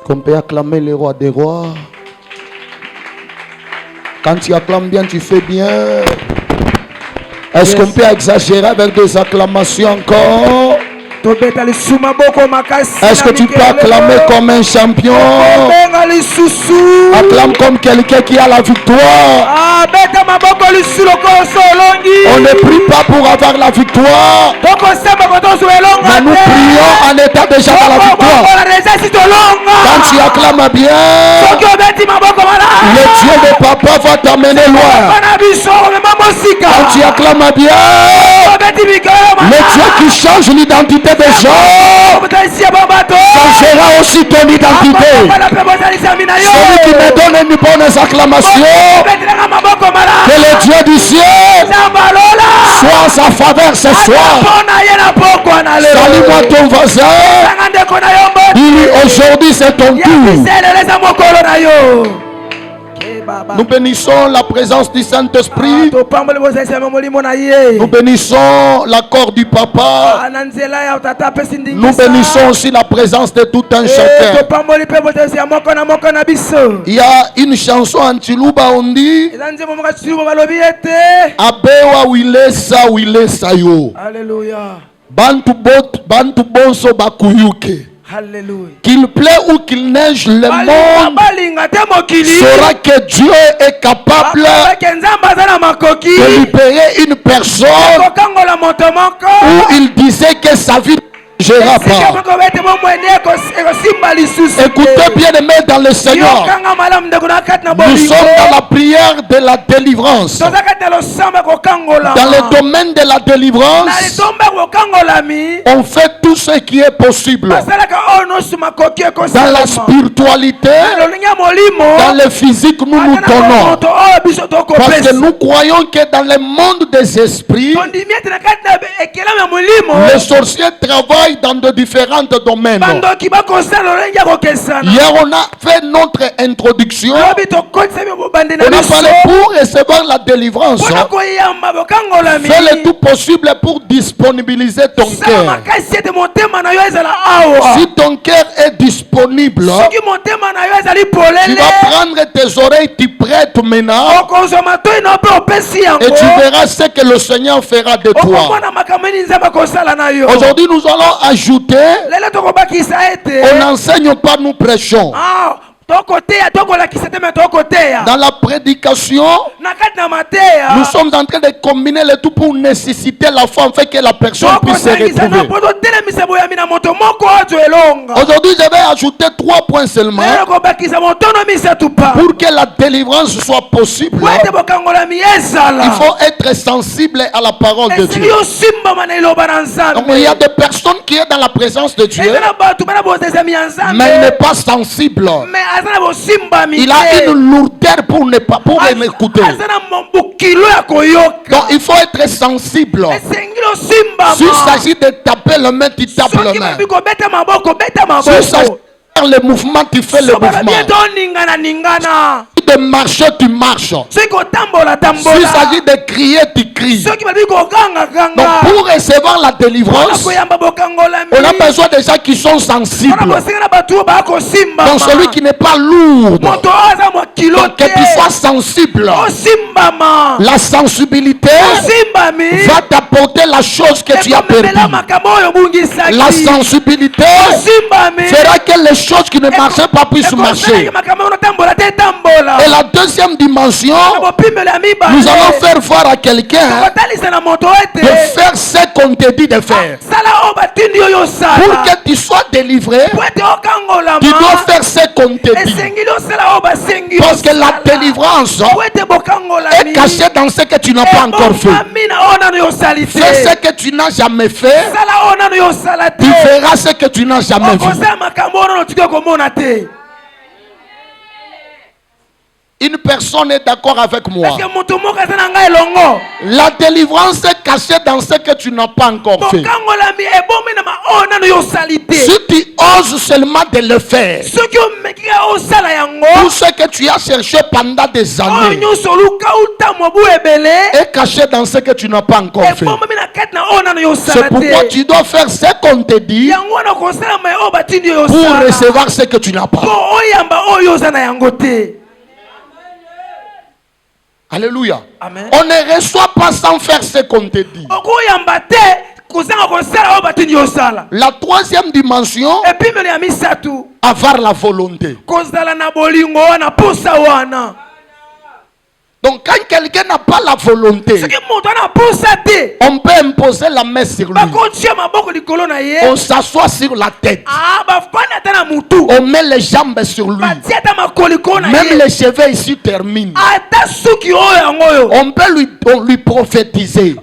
Qu'on peut acclamer le roi des rois. Quand tu acclames bien, tu fais bien. Est-ce qu'on peut exagérer avec des acclamations encore? Est-ce que tu peux acclamer comme un champion? Acclame comme quelqu'un qui a la victoire. On ne prie pas pour avoir la victoire, mais nous prions en étant déjà dans la victoire. Quand tu acclames bien, le Dieu de papa va t'amener loin. Quand tu acclames bien, le Dieu qui change l'identité des gens changera aussi ton identité. Celui qui me donne une bonne acclamation, que le Dieu du ciel soit en sa faveur ce soir. Salue-moi ton voisin. Dis-lui, aujourd'hui c'est ton tour. Nous bénissons la présence du Saint-Esprit. Nous bénissons l'accord du Papa. Nous bénissons aussi la présence de tout un chacun. Il y a une chanson en Chiluba, on dit Abewa wilesa wilesa yo. Alléluia. Bantu bonso bakuyuke. Alléluia. Qu'il plaît ou qu'il neige, le monde saura que Dieu est capable de libérer une personne où il disait que sa vie ne gérera pas. Écoutez bien aimés dans le Seigneur, nous sommes dans la prière de la délivrance. Dans le domaine de la délivrance, on fait tout ce qui est possible. Dans la spiritualité, dans le physique, nous nous donnons. Parce que nous croyons que dans le monde des esprits, les sorciers travaillent dans de différents domaines. Hier, on a fait notre introduction. On a parlé pour recevoir la délivrance. Fais le tout possible pour disponibiliser ton cœur. Si ton cœur est disponible, tu vas prendre tes oreilles, tu prêtes maintenant, et tu verras ce que le Seigneur fera de toi. Aujourd'hui, nous allons ajouter, on n'enseigne pas, nous prêchons. Dans la prédication, nous sommes en train de combiner le tout pour nécessiter la foi afin que la personne puisse se retrouver. Aujourd'hui, je vais ajouter 3 points seulement pour que la délivrance soit possible. Il faut être sensible à la parole de Dieu. Donc, il y a des personnes qui sont dans la présence de Dieu, mais il n'est pas sensible. Il a une lourdeur pour ne pas m'écouter. Donc il faut être sensible. S'il s'agit de taper le main, tu tapes le main. S'il s'agit de faire le mouvement, tu fais le mouvement. De marcher, tu marches. S'il s'agit de crier, tu cries. Donc pour recevoir la délivrance, on a besoin de gens qui sont sensibles. Donc celui qui n'est pas lourd, donc que tu sois sensible. La sensibilité va t'apporter la chose que tu as perdue. La sensibilité fera que les choses qui ne marchaient pas puissent marcher. Et la deuxième dimension, nous allons faire voir à quelqu'un de faire ce qu'on te dit de faire. Pour que tu sois délivré, tu dois faire ce qu'on te dit. Parce que la délivrance est cachée dans ce que tu n'as pas encore fait. Fais ce que tu n'as jamais fait, tu verras ce que tu n'as jamais vu. Une personne est d'accord avec moi. La délivrance est cachée dans ce que tu n'as pas encore fait. Si tu ose seulement de le faire. Tout ce que tu as cherché pendant des années est caché dans ce que tu n'as pas encore fait. C'est pourquoi tu dois faire ce qu'on te dit pour recevoir ce que tu n'as pas. Alléluia. Amen. On ne reçoit pas sans faire ce qu'on te dit. La troisième dimension, avoir la volonté. Donc quand quelqu'un n'a pas la volonté, on peut imposer la main sur lui. On s'assoit sur la tête. On met les jambes sur lui. Même les cheveux ici terminent. On peut lui prophétiser.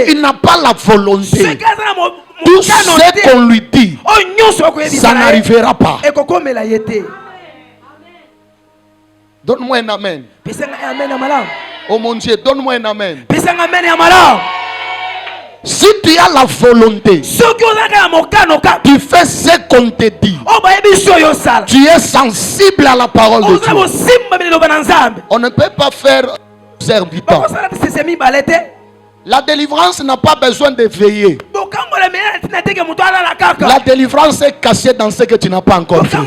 S'il n'a pas la volonté, tout ce qu'on lui dit, ça n'arrivera pas. Donne-moi un amen. Oh mon Dieu, donne-moi un amen. Si tu as la volonté, tu fais ce qu'on te dit. Tu es sensible à la parole de Dieu. On ne peut pas faire serviteur. La délivrance n'a pas besoin de veiller. La délivrance est cachée dans ce que tu n'as pas encore fait.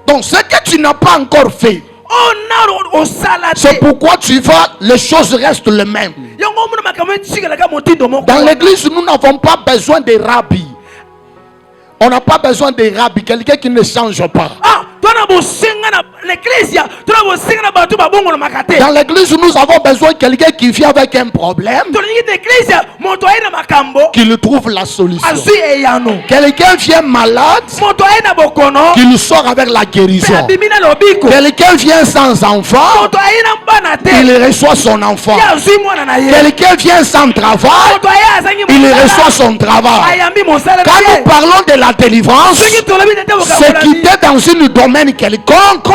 Donc ce que tu n'as pas encore fait, c'est pourquoi tu vas, les choses restent les mêmes. Dans l'église, nous n'avons pas besoin de rabbis. On n'a pas besoin de rabbis, quelqu'un qui ne change pas. Dans l'église, nous avons besoin de quelqu'un qui vient avec un problème, qui lui trouve la solution. Quelqu'un vient malade, qui nous sort avec la guérison. Quelqu'un vient sans enfant, il reçoit son enfant. Quelqu'un vient sans travail, il reçoit son travail. Quand nous parlons de la délivrance, c'est quitter dans une domaine quelconque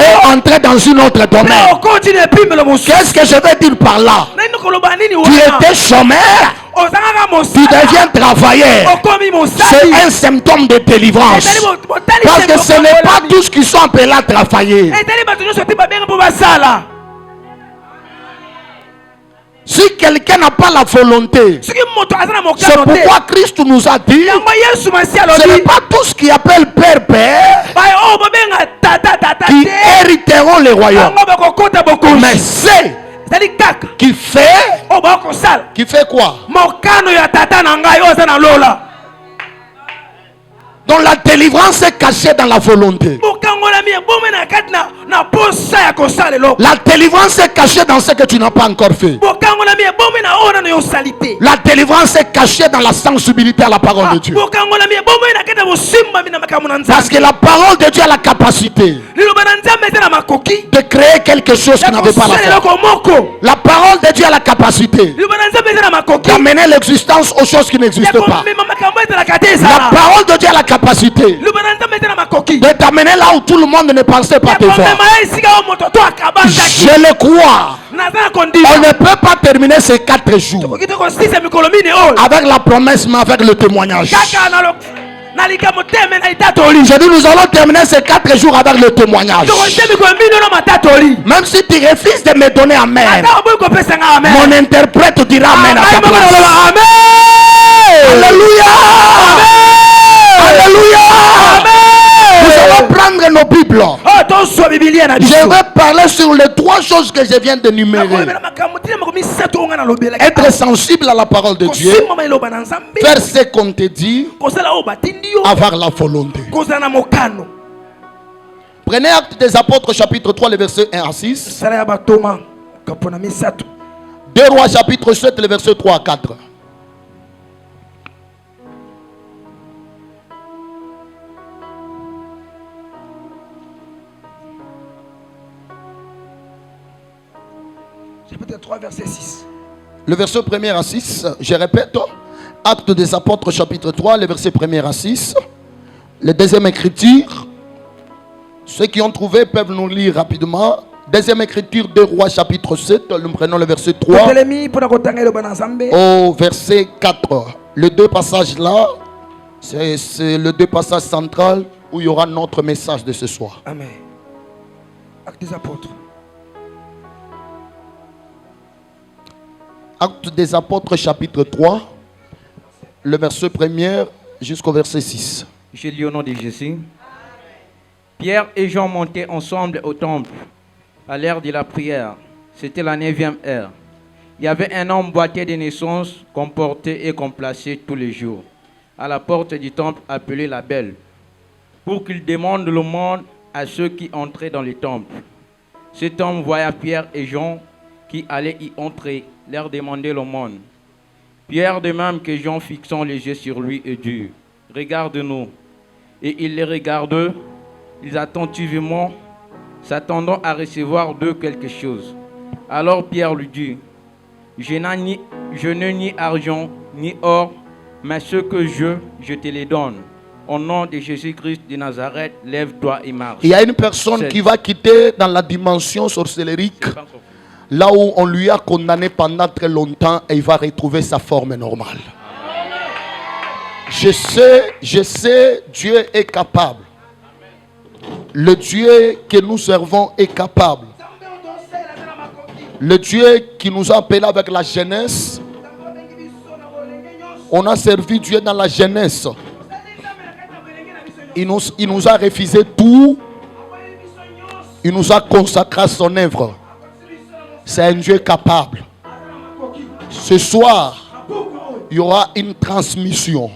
et entrer dans une autre domaine. Qu'est-ce que je veux dire par là? Tu étais chômeur, tu deviens travailleur. C'est un symptôme de délivrance. Parce que ce n'est pas tous qui sont appelés à travailler. Si quelqu'un n'a pas la volonté, c'est pourquoi Christ nous a dit, ce n'est pas tous qui appellent Père qui hériteront le royaume, mais c'est qui fait quoi? Donc la délivrance est cachée dans la volonté. La délivrance est cachée dans ce que tu n'as pas encore fait. La délivrance est cachée dans la sensibilité à la parole de Dieu. Parce que la parole de Dieu a la capacité de créer quelque chose qui n'avait pas la forme. La parole de Dieu a la capacité d'amener l'existence aux choses qui n'existent pas. La parole de Dieu a la capacité de t'amener là où tout le monde ne pensait pas te voir. Je le crois. On ne peut pas terminer ces 4 jours avec la promesse, mais avec le témoignage. Je dis, nous allons terminer ces 4 jours avec le témoignage. Même si tu refuses de me donner amen, mon interprète dira amen à ta place. Alléluia. Alléluia. Nous allons prendre nos Bibles. Je vais parler sur les 3 choses que je viens d'énumérer. Être sensible à la parole de Dieu, faire ce qu'on te dit, avoir la volonté. Prenez Actes des Apôtres chapitre 3, les versets 1 à 6. 2 Rois chapitre 7, les versets 3 à 4. Chapitre 3, verset 6. Le verset 1er à 6, je répète. Actes des Apôtres chapitre 3, le verset 1er à 6. Le deuxième écriture. Ceux qui ont trouvé peuvent nous lire rapidement. Deuxième écriture de Rois chapitre 7, nous prenons le verset 3 au verset 4. Les deux passages là, c'est le deux passages centrales où il y aura notre message de ce soir. Amen. Actes des apôtres. Actes des apôtres chapitre 3, le verset 1er jusqu'au verset 6. Je lis au nom de Jésus. Pierre et Jean montaient ensemble au temple à l'heure de la prière. C'était la 9e heure. Il y avait un homme boiteux de naissance qu'on portait et qu'on plaçait tous les jours à la porte du temple appelé la Belle, pour qu'il demande le monde à ceux qui entraient dans le temple. Cet homme voya Pierre et Jean qui allaient y entrer, leur demander le monde. Pierre, de même que Jean, fixant les yeux sur lui, et dit: regarde-nous. Et il les regardait, ils attentivement, s'attendant à recevoir d'eux quelque chose. Alors Pierre lui dit: je n'ai ni argent ni or, mais ce que je te les donne. Au nom de Jésus-Christ de Nazareth, lève-toi et marche. Il y a une personne qui va quitter dans la dimension sorcellérique, là où on lui a condamné pendant très longtemps, et il va retrouver sa forme normale. Je sais, Dieu est capable. Le Dieu que nous servons est capable. Le Dieu qui nous a appelés avec la jeunesse, on a servi Dieu dans la jeunesse. Il nous a refusé tout. Il nous a consacré à son œuvre. C'est un Dieu capable. Ce soir, il y aura une transmission.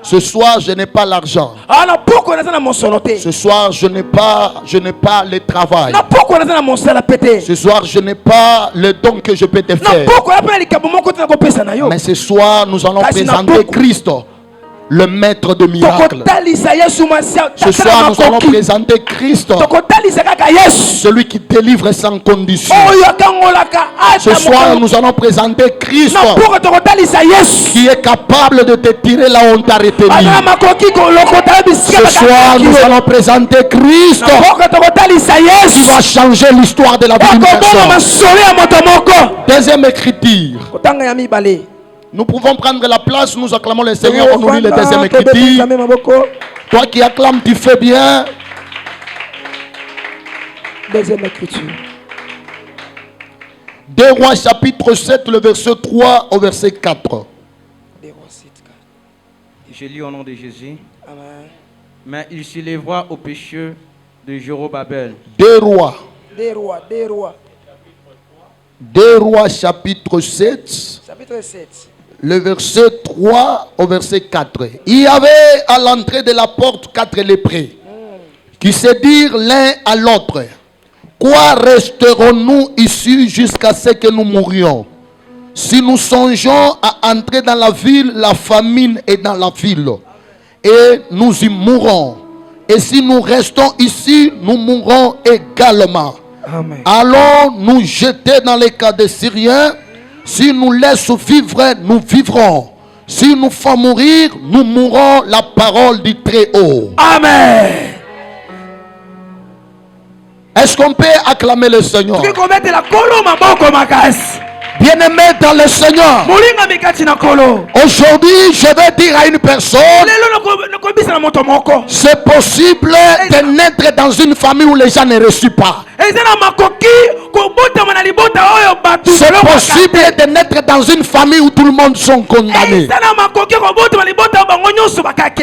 Ce soir, je n'ai pas l'argent. Ce soir, je n'ai pas le travail. Ce soir, je n'ai pas le don que je peux te faire. Mais ce soir, nous allons présenter Christ, le maître de miracles. Ce soir, nous allons présenter Christ, celui qui délivre sans condition. Ce soir, nous allons présenter Christ, qui est capable de te tirer là où on t'a retenu. Ce soir, nous allons présenter Christ, qui va changer l'histoire de la vie d'une personne. Deuxième écriture. Nous pouvons prendre la place, nous acclamons le Seigneur, on nous lit le deuxième écriture. Toi qui acclames, tu fais bien. Deuxième écriture. 2 Rois chapitre 7, le verset 3 au verset 4. Je lis au nom de Jésus. Amen. Mais il se lèvera au péché de Jérobabel. 2 Rois. 2 Rois chapitre 7. Chapitre 7. Le verset 3 au verset 4. Il y avait à l'entrée de la porte 4 lépreux qui se dirent l'un à l'autre: quoi resterons-nous ici jusqu'à ce que nous mourions? Si nous songeons à entrer dans la ville, la famine est dans la ville et nous y mourrons. Et si nous restons ici, nous mourrons également. Amen. Allons nous jeter dans les cas des Syriens. Si nous laissons vivre, nous vivrons. Si nous faisons mourir, nous mourrons. La parole du Très-Haut. Amen. Est-ce qu'on peut acclamer le Seigneur? Bien-aimé dans le Seigneur, aujourd'hui je vais dire à une personne: c'est possible de naître dans une famille où les gens ne reçoivent pas. C'est possible de naître dans une famille où tout le monde sont condamnés.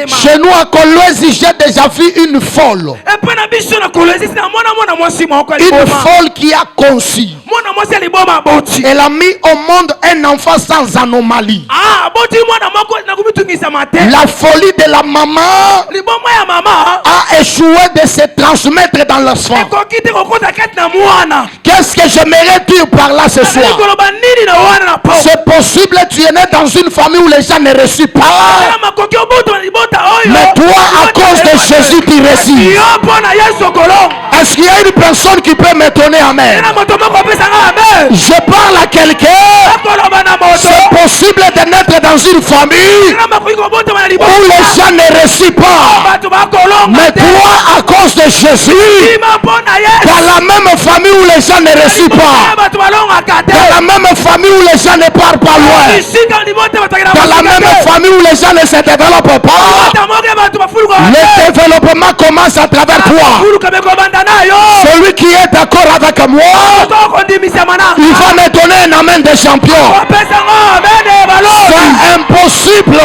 Chez nous à Kolwezi, j'ai déjà vu une folle. Une folle qui a conçu. Elle a mis au monde un enfant sans anomalie. La folie de la maman a échoué de se transmettre dans l'enfant. Qu'est-ce que j'aimerais dire par là ce soir? C'est possible que tu es né dans une famille où les gens ne reçoivent pas. Mais toi, à cause de Jésus, tu reçois. Est-ce qu'il y a une personne qui peut m'étonner? Amen. Je parle à quelqu'un. C'est possible de naître dans une famille où les gens ne réussissent pas. Mais toi, à cause de Jésus, dans la même famille où les gens ne réussissent pas, dans la même famille où les gens ne partent pas loin, dans la même famille où les gens ne se développent pas, le développement commence à travers toi. Celui qui est d'accord avec moi, il va me donner un amen de champion. C'est impossible.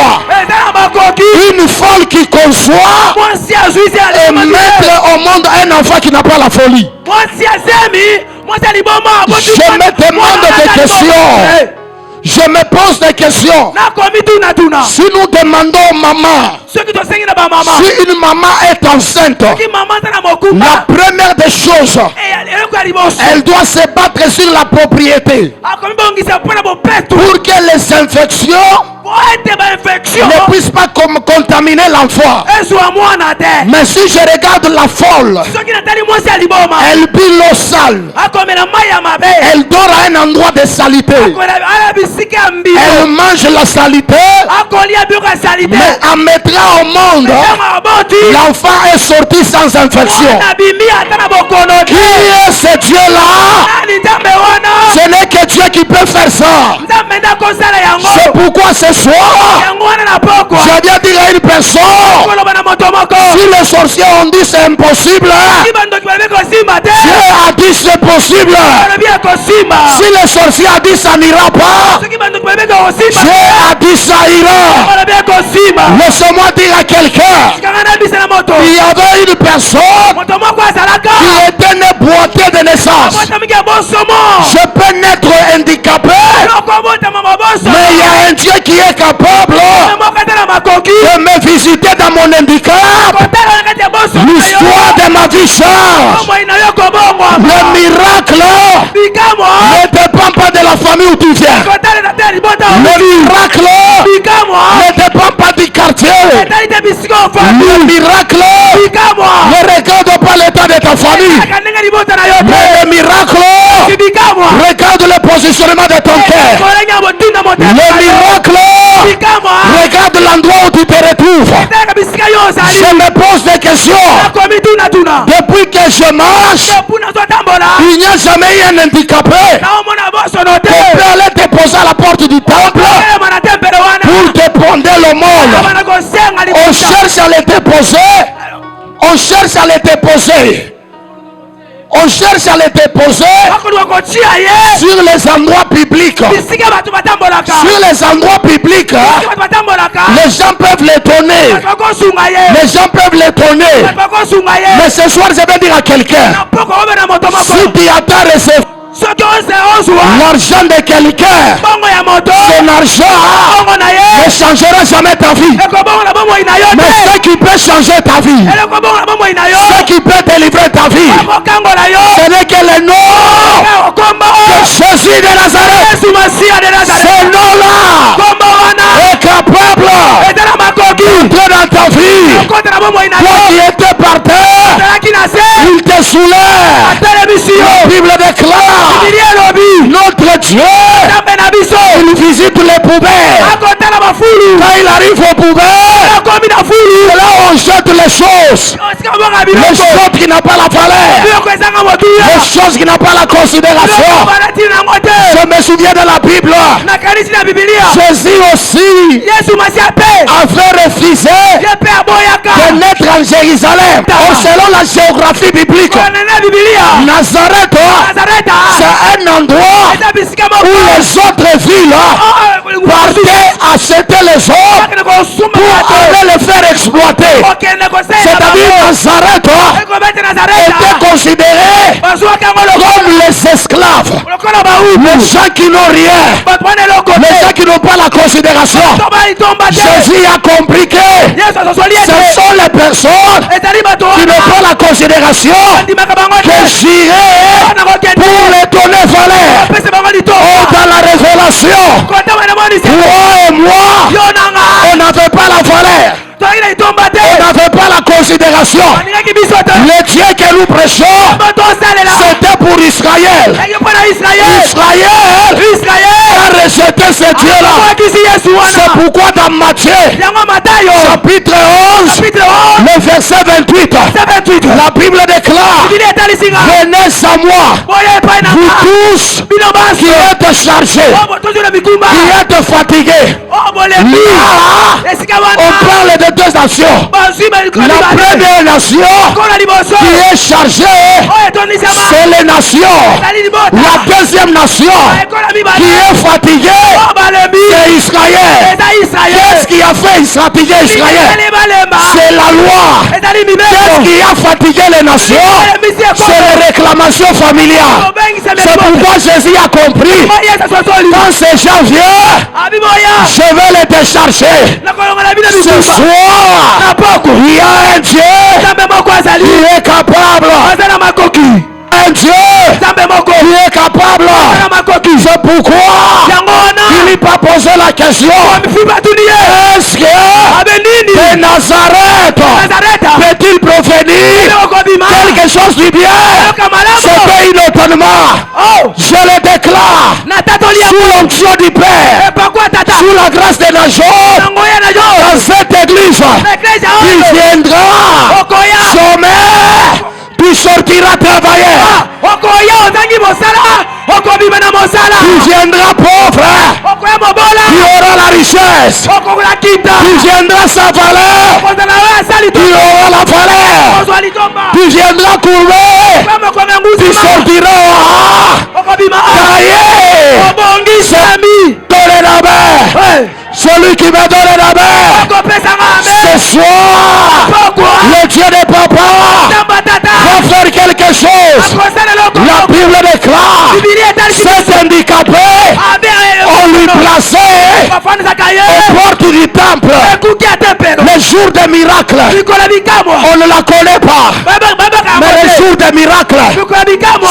Une folle qui conçoit et mettre au monde un enfant qui n'a pas la folie. Je me demande des questions. Je me pose des questions. Si nous demandons aux mamans, si une maman est enceinte, la première des choses, elle doit se battre sur la propriété pour que les infections ne puissent pas contaminer l'enfant. Mais si je regarde la folle, elle bu l'eau sale, elle dort à un endroit de salité, elle mange la salité, mais en mettant au monde, l'enfant est sorti sans infection. Qui est ce Dieu-là? Ce n'est que Dieu qui peut faire ça. C'est pourquoi ce soir, je viens dire à une personne, si les sorciers ont dit c'est impossible, Dieu a dit c'est possible. Si les sorciers ont dit ça n'ira pas, Dieu a dit ça ira. Laisse-moi dire à quelqu'un, il y avait une personne qui était née boitée de naissance. Je peux naître handicapé, mais il y a un Dieu qui est capable de me visiter dans mon handicap. L'histoire de ma vie change. Le miracle ne dépend pas de la famille où tu viens. Le miracle ne dépend pas du quartier. Le miracle ne regarde pas l'état de ta famille. Mais le miracle regarde le positionnement de ton cœur. Le miracle regarde l'endroit où tu te retrouves. Je me pose des questions. Depuis que je marche, il n'y a jamais eu un handicapé qui peut aller te poser à la porte du temple pour te prendre le monde. On cherche à le déposer. On cherche à le déposer. On cherche à les déposer sur les endroits publics. Sur les endroits publics, les gens peuvent les donner. Les gens peuvent les donner. Mais ce soir, je vais dire à quelqu'un, si tu attends recevoir l'argent de quelqu'un, son argent ne changera jamais ta vie. Mais ce qui peut changer ta vie, ce qui peut délivrer ta vie, ce n'est que le nom de Jésus de Nazareth. Ce nom-là est capable d'entrer dans ta vie. Toi qui étais par terre, il te soulève. La Bible déclare, notre Dieu, il visite les poubelles. Quand il arrive aux poubelles, c'est là où on jette les choses. Les choses qui n'ont pas la valeur, les choses qui n'ont pas la considération. Je me souviens de la Bible. Jésus aussi avait refusé de naître en Jérusalem. Selon la géographie biblique, Nazareth, c'est un endroit où les autres villes partaient acheter les hommes pour aller les faire exploiter. C'est-à-dire Nazareth était considéré comme les esclaves, les gens qui n'ont rien, les gens qui n'ont pas la considération. Jésus a compris que ce sont les personnes qui n'ont pas la considération que j'irai pour les donner valeur. Oh, dans la révélation, toi et moi, on n'avait pas la valeur. On n'avait pas la considération. Le Dieu que nous prêchons, c'était pour Israël. Israël a reçu rejeté ce Dieu-là. C'est pourquoi dans Matthieu, chapitre 11, le verset 28, la Bible déclare, venez à moi, vous tous qui êtes chargés, qui êtes fatigués. Là, on parle de deux nations. La première nation qui est chargée, c'est les nations. La deuxième nation qui est fatiguée, c'est Israël. Qu'est-ce qui a fait fatiguer Israël? C'est la loi. Qu'est-ce qui a fatigué les nations? C'est les réclamations familiales. C'est pourquoi Jésus a compris, quand ces gens viennent, je vais les décharger. Ce soir, il y a un Dieu qui est capable. Un Dieu qui est capable. C'est pourquoi il n'a pas posé la question, est-ce que de Nazareth peut-il provenir quelque chose du bien? C'était inautonement. Je le déclare sous l'onction du Père, sous la grâce de la joie, dans cette église, il viendra sommet, tu sortiras travailler. Tu viendras pauvre, tu auras la richesse. Tu viendras sans valeur, tu auras la valeur. Tu viendras couler, tu sortiras donner la main. Celui qui m'a donné la main, ce soir, le Dieu des papas va faire quelque chose. La Bible déclare, cet handicapé, on lui plaçait aux portes du temple. Le jour des miracles, on ne la connaît pas. Mais le jour des miracles,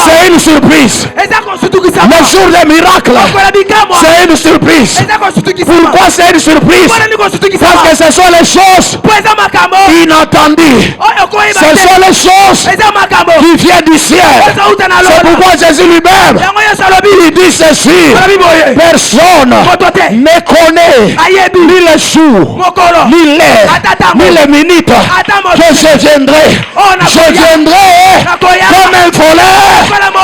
c'est une surprise. Le jour des miracles, c'est une surprise. Pourquoi c'est une surprise? Parce que ce sont les choses inattendues. Ce sont les choses qui viennent du ciel. C'est pourquoi Jésus lui-même, il dit ceci: personne ne connaît ni les jours, ni l'heure, ni les minutes que je viendrai. Je viendrai comme un voleur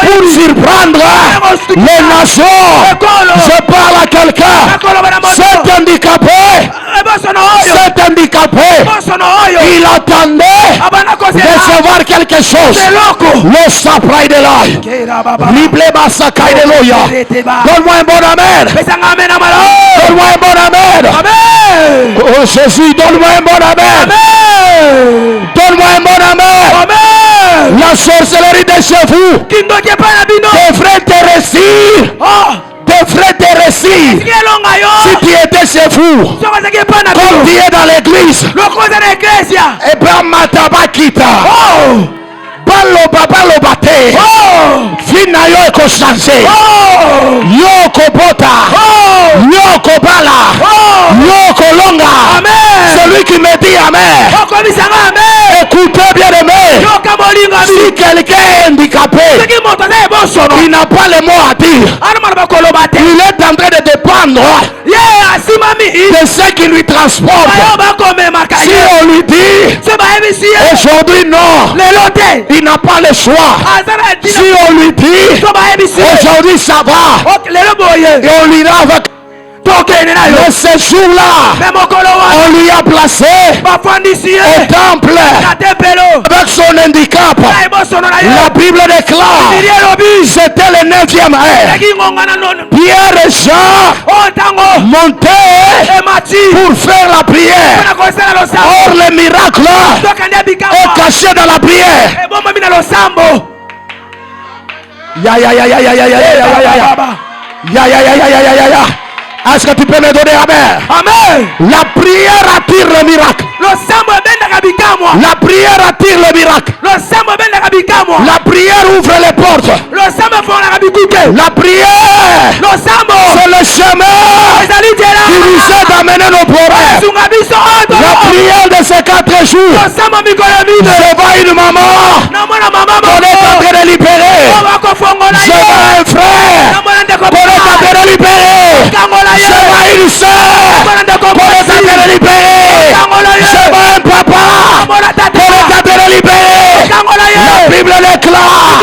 pour surprendre les nations. Je parle à quelqu'un. Cet handicapé, il attendait de recevoir quelque chose. Le saprai de l'ail. Donne-moi un bon amen. Donne-moi un bon amen. Oh Jésus, donne-moi un bon amen. Donne-moi un bon amen. La sorcellerie de chez vous devrait te réussir. Devrait te réussir. Si tu étais chez vous, comme tu es dans l'église, et bien Matabakita, Baloba te, Fina yo eko changé, Yoko bota, Yoko bala, Yoko longa. Celui qui me dit amen, écoutez bien aimé. Si quelqu'un est handicapé, il n'a pas les mots à dire, il est en train de dépendre de ce qui lui transporte. Si on lui dit aujourd'hui non, il n'a pas le choix. Si on lui dit aujourd'hui ça va, et on lui lave avec le séjour-là, on lui a placé au temple avec son handicap. La Bible déclare, c'était le 9e heure. Pierre et Jean montaient pour faire la prière. Or le miracle est caché dans la prière. Ya. Est-ce que tu peux me donner amen? Amen. La prière attire le miracle. La prière attire le miracle. La prière ouvre les portes. La prière, c'est le chemin qui nous aide à mener nos problèmes. La prière de ces 4 jours. Je vois une maman qu'on est en train de libérer. Je vois un frère qu'on est en train de libérer. Je vois une soeur qu'on est en train de libérer. Je vois un papa qu'on est en train de libérer. La Bible déclare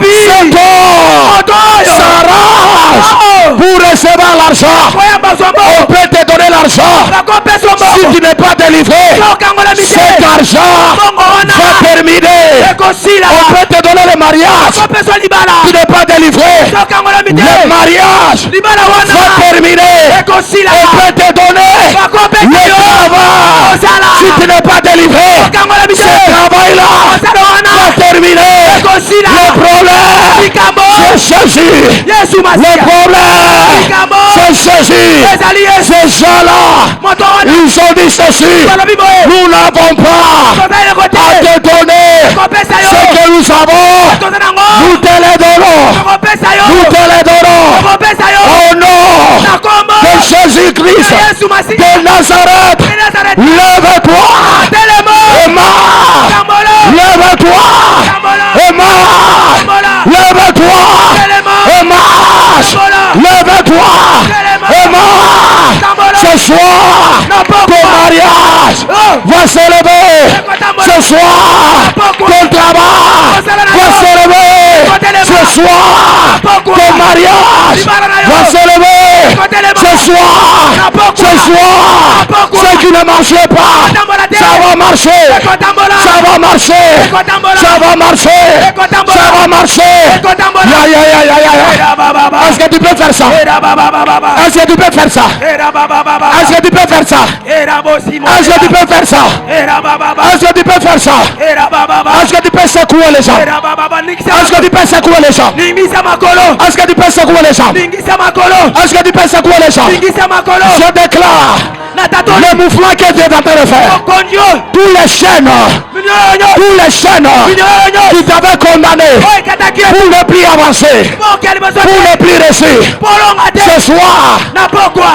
cet homme s'arrache pour recevoir l'argent. On peut te donner l'argent. Si tu n'es pas délivré, cet argent va terminer. On peut te donner le mariage. Tu n'es pas délivré. Le mariage va terminer. On peut te donner le travail. Si tu n'es pas délivré, ce travail-là va terminer. Le problème, c'est ceci. Le problème, c'est ceci. Ces gens-là, ils ont dit ceci. Nous n'avons pas à te donner ce que nous avons. Nous te les donnons. Nous te les donnons. Au nom de Jésus-Christ de Nazareth, lève-toi et marche. Lève-toi et marche. Lève-toi et marche. Lève-toi et marche. Ce soir, ton mariage va s'élever. Ce soir, ton travail va s'élever. Ce soir, ton mariage va s'élever. Ce soir, ce qui ne marchait pas, ça va marcher. Ça va marcher. Ça va marcher. Ça va marcher. Est-ce que tu peux faire ça? Est-ce que tu peux faire ça? Est-ce que tu peux faire ça? Est-ce que tu peux faire ça? Est-ce que tu peux faire ça? Est-ce que tu peux secouer les gens? Est-ce que tu peux secouer les gens? Est-ce que tu peux secouer les gens? Est-ce que tu peux secouer les gens? Je déclare le mouvement que tu es en train de faire. Tous les chaînes qui t'avaient condamné pour ne plus avancer, pour ne plus réussir. Ce soir,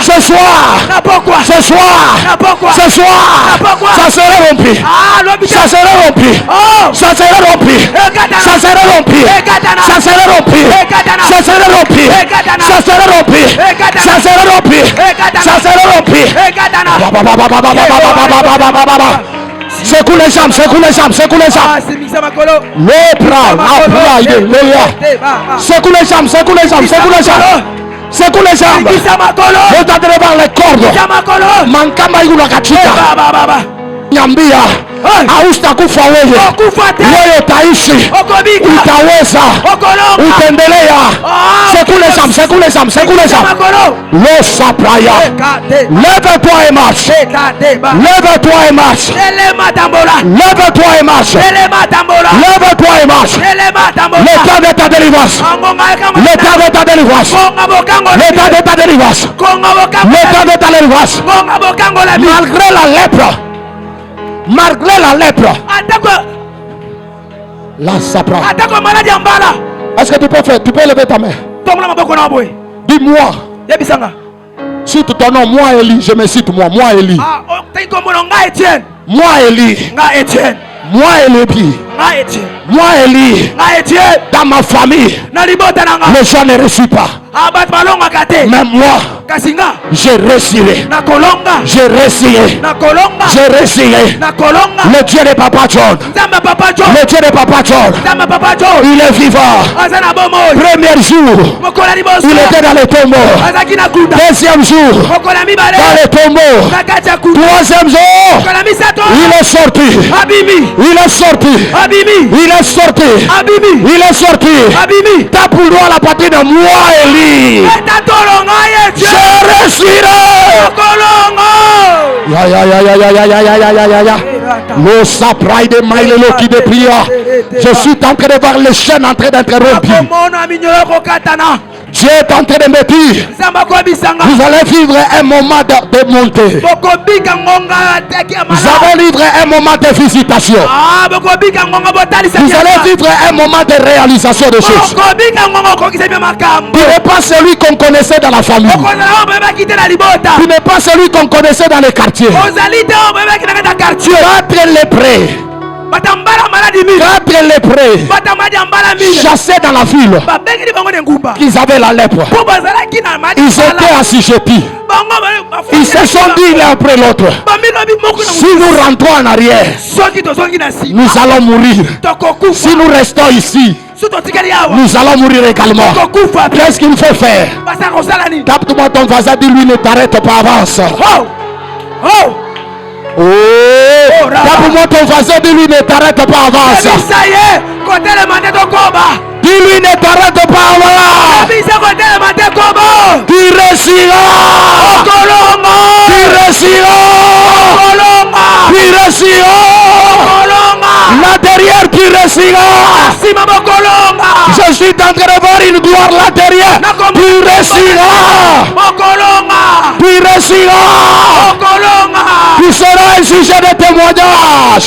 ça sera rompu. Ça sera rompu. Ça sera rompu. Ça sera rompu. Ça sera rompu. Ça sera rompu. Ça sera rompu. Ça sera rompu. Ça sera rompu. Secoue les jambes, secoue les jambes, secoue les jambes. Secoue les jambes, secoue les jambes, secoue les jambes. Secoue les jambes. Vous êtes devant les cordes. Mankama igula kachika. Nyambia haustakufa wewe, wewe utaishi, utaweza, utaendelea. Secoue les jambes, secoue les jambes, secoue les jambes. Le sapraya, lève-toi et marche. Lève-toi et marche. Lève-toi et marche. Lève-toi et marche. L'état de ta délivrance. L'état de ta délivrance. L'état de ta délivrance. L'état de ta délivrance. Malgré la lèpre. Malgré la lèpre, la sapra. Est-ce que tu peux faire? Tu peux lever ta main. Dis-moi. Si tu ton nom, moi Élie, je me cite moi Élie. Moi Élie. Moi Élie. Moi Élie. Dans ma famille, les gens ne réussissent pas. Mais moi, j'ai réussi. J'ai réussi. J'ai réussi. Le Dieu de Papa John. Le Dieu de Papa John. Il est vivant. Premier jour, il était dans le tombeau. Deuxième jour, dans le tombeau. Troisième jour, il est sorti. Il est sorti. Il est sorti. Il est sorti. T'as pour droit la partie de moi, Élie. Je réussirai. Ya. Le saprai de maïlelo qui de prière. Je suis en train de voir les chaînes en train d'être rompues. Dieu est en train de me dire, vous allez vivre un moment de montée. Vous allez vivre un moment de visitation. Vous allez vivre un moment de réalisation de choses. Tu n'es pas celui qu'on connaissait dans la famille. Tu n'es pas celui qu'on connaissait dans les quartiers. 4 lépreux. 4 lépreux chassés dans la ville. Ils avaient la lèpre. Ils étaient assujettis. Ils se sont dit l'un après l'autre, si nous rentrons en arrière, nous allons mourir. Si nous restons ici, nous allons mourir également. Qu'est-ce qu'il faut faire? Tape-toi ton voisin, dis-lui ne t'arrête pas, avance. Tape-moi ton voisin, dis-lui ne t'arrête pas, avance. Dis-lui ne t'arrête pas, voilà. Tu réussiras. Tu réussiras. Tu réussiras. Là derrière tu réussiras. Je suis en train de voir une gloire là derrière. Tu réussiras. Tu réussiras. Tu seras un sujet de témoignage.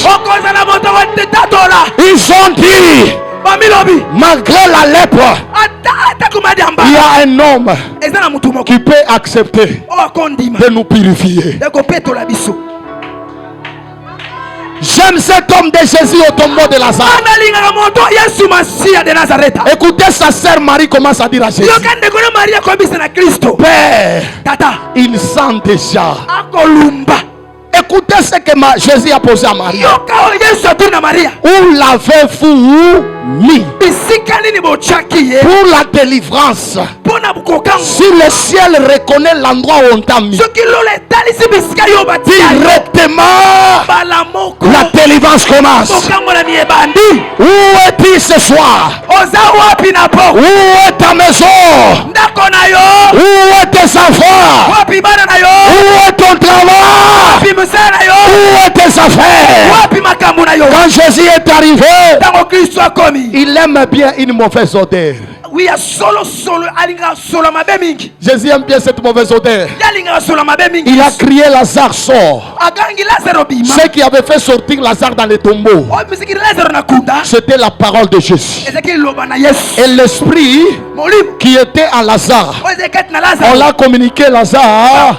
Ils ont dit, malgré la lèpre, il y a un homme qui peut accepter de nous purifier. J'aime cet homme de Jésus au tombeau de Lazare. Écoutez sa sœur Marie commence à dire à Jésus, Père, il sent déjà. Écoutez ce que Jésus a posé à Marie. Où l'avez-vous mis? Pour la délivrance. Si le ciel reconnaît l'endroit où on t'a mis, directement la délivrance commence. Où es-tu ce soir? Où est ta maison? Où est tes enfants? Où est ton travail? Où est tes affaires? Quand Jésus est arrivé, il aime bien une mauvaise odeur. Jésus aime bien cette mauvaise odeur. Il a crié, Lazare sort. Ce qui avait fait sortir Lazare dans les tombeaux, c'était la parole de Jésus. Et l'esprit qui était en Lazare, on l'a communiqué, Lazare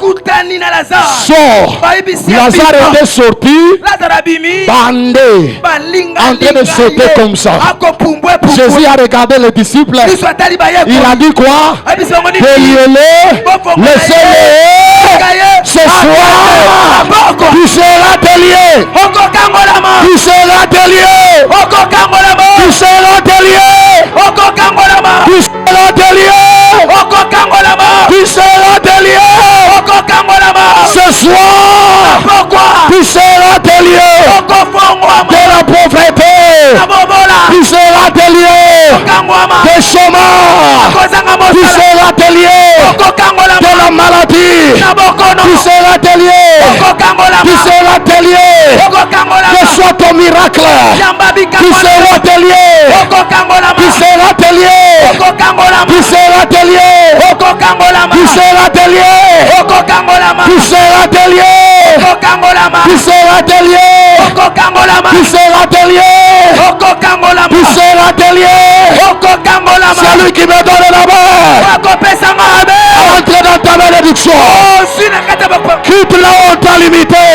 sort. Lazare était sorti, bandé, en train de sauter comme ça. Jésus a regardé les disciples. Il a dit quoi? Payez-le, laissez-le. Ce soir, tu seras délié. Tu seras délié. Tu seras délié. Tu seras délié. Tu seras délié. Ce soir, tu seras délié de la pauvreté. Tu seras délié de chômage. Tu seras délié de la maladie. Tu seras délié. Tu seras délié. Que soit ton miracle. Tu seras délié. Tu seras délié. Tu seras délié. Tu seras délié. Tu seras délié. Tu seras délié. Tu seras délié. Tu seras délié. C'est lui qui me donne la main. Entre dans ta bénédiction. Quitte la honte à limiter.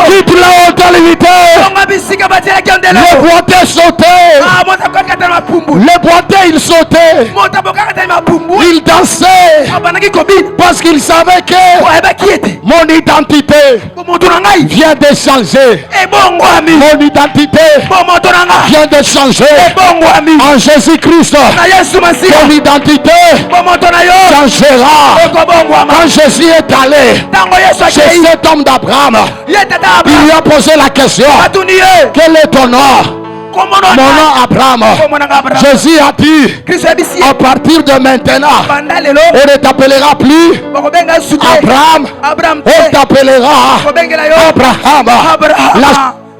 Quitte la honte à limiter. Les boiteux sautaient. Les boiteux ils sautaient. Ils dansaient. Parce qu'ils savaient que mon identité vient de changer. Mon identité vient de changer. En Jésus-Christ, ton identité changera. Quand Jésus est allé chez cet homme d'Abraham, il lui a posé la question, quel est ton nom? Mon nom Abraham. Jésus a dit, à partir de maintenant, on ne t'appellera plus Abraham, on t'appellera Abraham.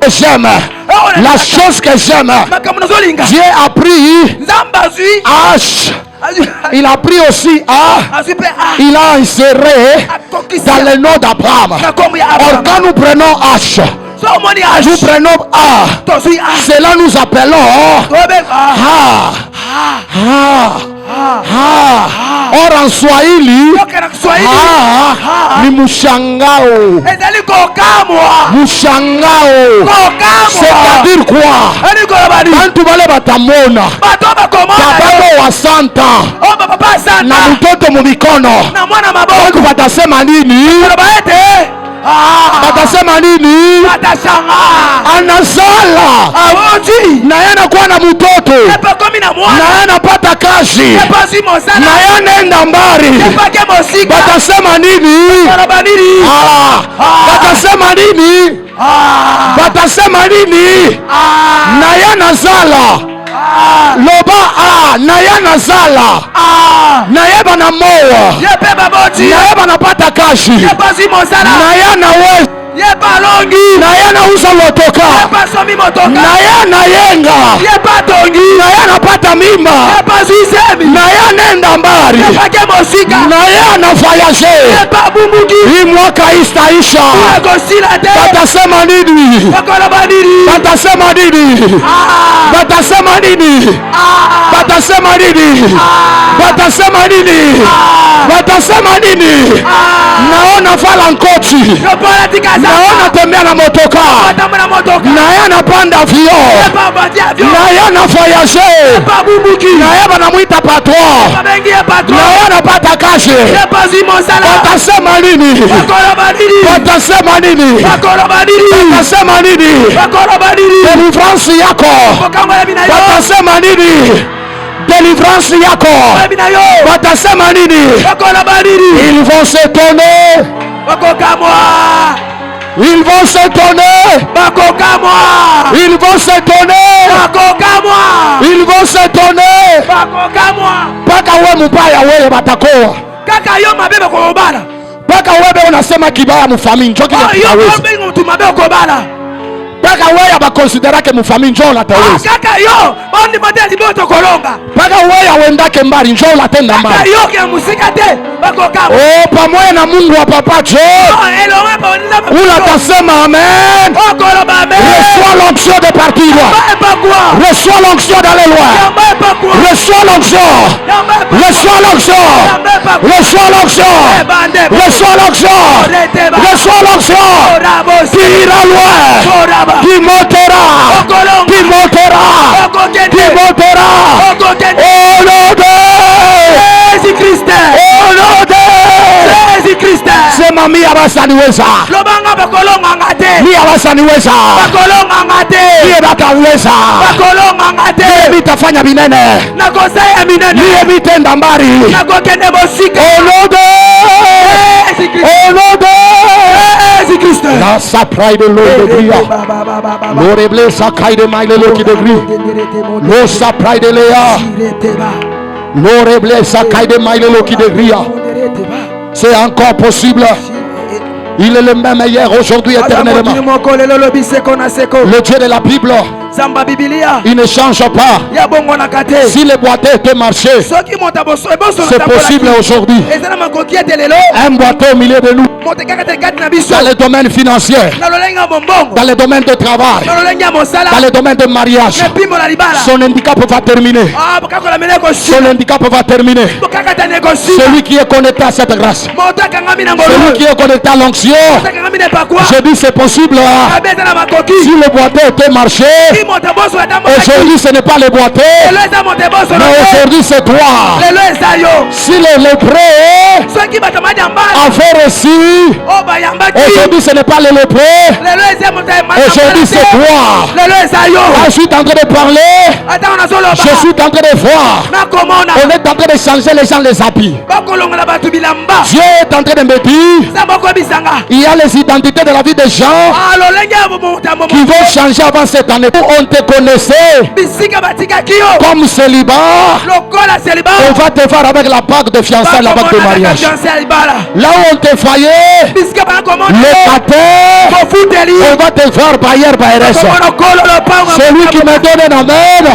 j'aime, la chose que j'aime, Dieu a pris H. Il a pris aussi A, il a inséré dans le nom d'Abraham. Or quand nous prenons H, nous prenons A, cela nous appelons Or en Swahili ni mushangao. Mushangao, c'est-à-dire quoi? Quand tu vas le batamona tabako wa santa na mtoto mumikono, watu watasema nini? Watasema nini? Anazala na yeye anakuwa na mtoto na yeye anapata kazi na yeye anaenda mbali. Watasema nini? Watasema nini? Watasema nini? Na yeye anazala loba na yeye anazala na yeye banamoa na yeye banapata kazi na yeye anaweza na yeye anauza motoka na yeye anayenga na yeye anapata mimba na yeye anaenda mbali na yeye anavoyage. Hii mwaka istaisha, watasema nini? Watasema nini? Watasema nini? Watasema nini? Watasema nini? Watasema nini? Naona vala nkoti, naona tembea na motoka, na yeye anapanda vio, na yeye anavoyage, na yeye banamwita patron, na yeye anapata kazi. Watasema nini? Watasema nini? Watasema nini? Delivrance yako, watasema nini? Delivrance yako, watasema nini? Ils vont s'étonner, ils vont s'étonner, ils vont s'étonner, ils vont s'étonner. Paka wewe mubaya wewe batakoa, paka wewe unasema kibaya mufamili njoki ya kitawezi, paka wewe abakonsiderake mufamili njo la tawezi, paka wewe awendake mbali njo la tenda mbali. Oh, pamoja na Mungu wa papa jo ula tasema amen. Reçois l'onction de partir loin, reçois l'onction d'aller loin, reçois l'onction, reçois l'onction, reçois l'onction, reçois l'onction, reçois l'onction qui ira loin, qui montera, qui montera, qui montera. Au nom de Jésus-Christ, au nom de Jésus-Christ. Sema mimi abasaniweza, mimi abasaniweza, mimi bataweza, mimi nitafanya binene, mimi nitenda mbali. Au nom de Jésus-Christ. La saprai de l'eau de bria, l'oreble sakai de mailelo qui de gris, l'eau saprai de léa, l'oreble sakai de mailelo qui de gria. C'est encore possible. Il est le même hier, aujourd'hui, éternellement. Le Dieu de la Bible, il ne change pas. Si les boiteux étaient marchés, c'est possible aujourd'hui. Un boiteux au milieu de nous, dans le domaine financier, dans le domaine de travail, dans le domaine de mariage, son handicap va terminer. Son handicap va terminer. Celui qui est connecté à cette grâce, celui qui est connecté à l'onction, je dis c'est possible. Si le boiteux était marché, aujourd'hui ce n'est pas le boiteux, mais aujourd'hui c'est toi. Si le lépreux avait reçu, aujourd'hui ce n'est pas le lépreux, aujourd'hui c'est toi. Je suis en train de parler, je suis en train de voir, on est en train de changer les gens les habits. Dieu est en train de me dire Il y a les identités de la vie des gens qui vont changer avant cette année. On te connaissait comme célibat. On va te voir avec la bague de fiançailles, la bague de mariage. Là où on te voyait, le matin, on va te voir bailleur, bailleresse. Celui qui me donne un amen,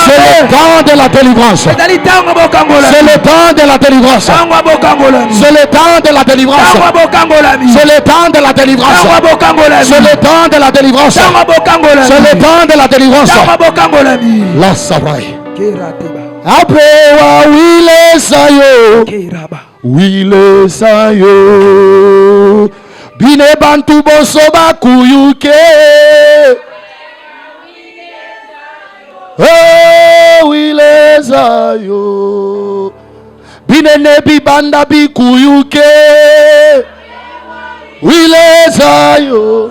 c'est le temps de la délivrance. C'est le temps de la délivrance. C'est le temps de la délivrance. C'est le temps de la délivrance. C'est le temps de la délivrance. C'est le temps de la délivrance. La savai. Après oui les ayo. Oui les ayo. Bine bantu bosoba kuyuke. Oh oui les ayo. Bine nebi banda bi kuyuke. Oui les ayo.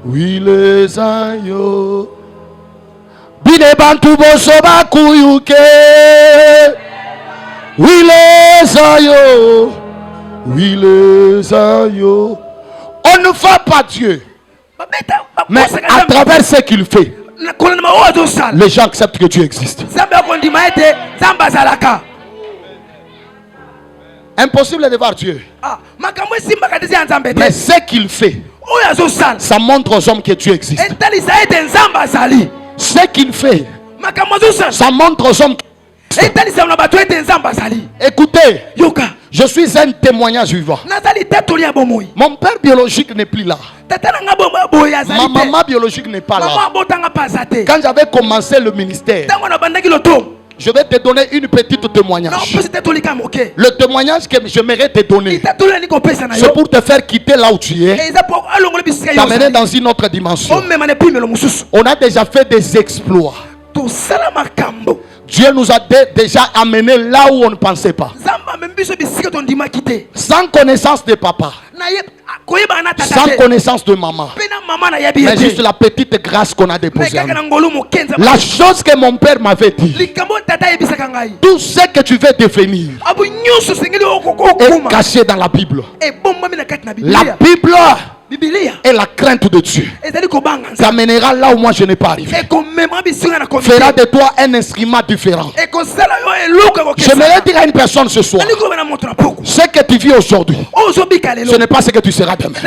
Oui les ayo. Bine bantu bosoba kuyuke. Oui les ayo. Oui les ayo. On ne voit pas Dieu, mais à travers ce qu'il fait, les gens acceptent que Dieu existe. Impossible de voir Dieu, mais ce qu'il fait, ça montre aux hommes que Dieu existe. Ce qu'il fait, ça montre aux hommes que écoutez, je suis un témoignage vivant. Mon père biologique n'est plus là. Ma maman biologique n'est pas là. Quand j'avais commencé le ministère, je vais te donner une petite témoignage. Le témoignage que j'aimerais te donner, c'est pour te faire quitter là où tu es, t'amener dans une autre dimension. On a déjà fait des exploits. Dieu nous a déjà amenés là où on ne pensait pas. Sans connaissance de papa, sans connaissance de maman, mais juste la petite grâce qu'on a déposée. La chose que mon père m'avait dit, tout ce que tu veux devenir est caché dans la Bible. La Bible et la crainte de Dieu t'amènera là où moi je n'ai pas arrivé. Fera de toi un instrument différent. J'aimerais dire à une personne ce soir, ce que tu vis aujourd'hui, ce n'est pas ce que tu seras demain.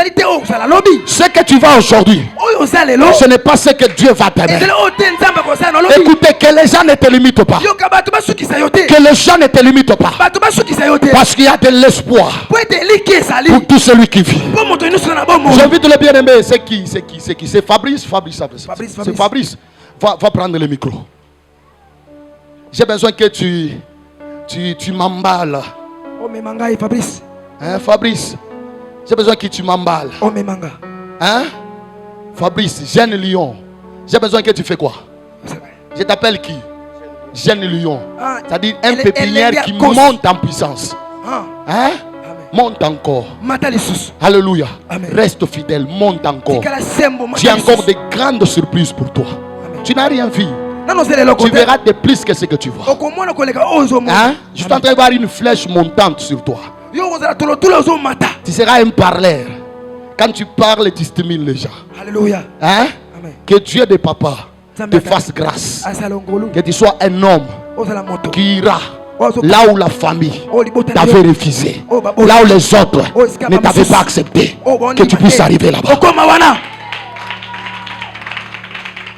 Ce que tu vas aujourd'hui, ce n'est pas ce que Dieu va demain. Écoutez, que les gens ne te limitent pas. Que les gens ne te limitent pas. Parce qu'il y a de l'espoir pour tout celui qui vit. J'invite le bien-aimé. C'est qui? C'est Fabrice. C'est Fabrice. Va prendre le micro. J'ai besoin que tu m'emballes. Oh mais manga Fabrice. Hein, Fabrice? J'ai besoin que tu m'emballes. Oh mais manga. Hein? Fabrice, jeune lion. J'ai besoin que tu fais quoi? Je t'appelle qui? Jeune lion. C'est-à-dire un pépinière qui monte en puissance. Hein? Monte encore. Alléluia. Amen. Reste fidèle, monte encore. Tu as encore de grandes surprises pour toi. Amen. Tu n'as rien vu. Tu verras de plus que ce que tu vois. Hein? Je suis en train de voir une flèche montante sur toi. Tu seras un parleur. Quand tu parles, tu stimules les gens. Alléluia. Hein? Amen. Que Dieu de papa te fasse grâce. Que tu sois un homme qui ira là où la famille t'avait refusé, là où les autres ne t'avaient pas accepté, que tu puisses arriver là-bas.